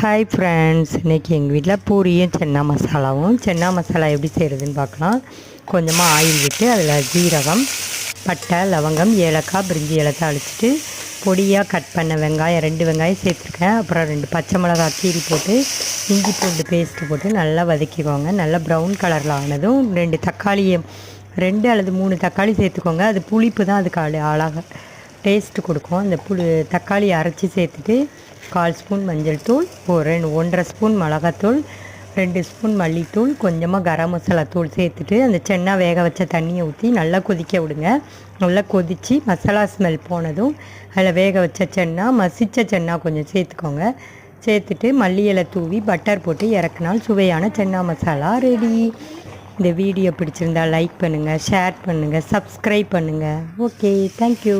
Hi friends, இன்றைக்கி எங்கள் வீட்டில் பூரியும் சென்னா மசாலாவும். சென்னா மசாலா எப்படி செய்கிறதுன்னு பார்க்கலாம். கொஞ்சமாக ஆயில் விட்டு அதில் ஜீரகம், பட்டை, லவங்கம், ஏலக்காய், பிரிஞ்சி ஏலக்காய் அழிச்சிட்டு பொடியாக கட் பண்ண வெங்காயம் 2 வெங்காயம் சேர்த்துருக்கேன். அப்புறம் 2 பச்சை மிளகாய் கீரி போட்டு இஞ்சி பூண்டு பேஸ்ட்டு போட்டு நல்லா வதக்கிக்கோங்க. நல்லா ப்ரௌன் கலரில் ஆனதும் 2 தக்காளியை 2 அல்லது 3 தக்காளி சேர்த்துக்கோங்க. அது புளிப்பு தான் அதுக்கு அழகாக டேஸ்ட்டு கொடுக்கும். அந்த தக்காளி அரைச்சி சேர்த்துட்டு 1/4 ஸ்பூன் மஞ்சள் தூள், 1.5 ஸ்பூன் மிளகாத்தூள், 2 ஸ்பூன் மல்லித்தூள், கொஞ்சமாக கரம் மசாலா தூள் சேர்த்துட்டு அந்த சென்னா வேக வச்ச தண்ணியை ஊற்றி நல்லா கொதிக்க விடுங்க. நல்லா கொதித்து மசாலா ஸ்மெல் போனதும் அதில் வேக வச்ச சென்னா, மசித்த சென்னா கொஞ்சம் சேர்த்துக்கோங்க. சேர்த்துட்டு மல்லி இலை தூவி பட்டர் போட்டு இறக்குனால் சுவையான சென்னா மசாலா ரெடி. இந்த வீடியோ பிடிச்சிருந்தால் லைக் பண்ணுங்கள், ஷேர் பண்ணுங்கள், சப்ஸ்கிரைப் பண்ணுங்கள். Okay, thank you.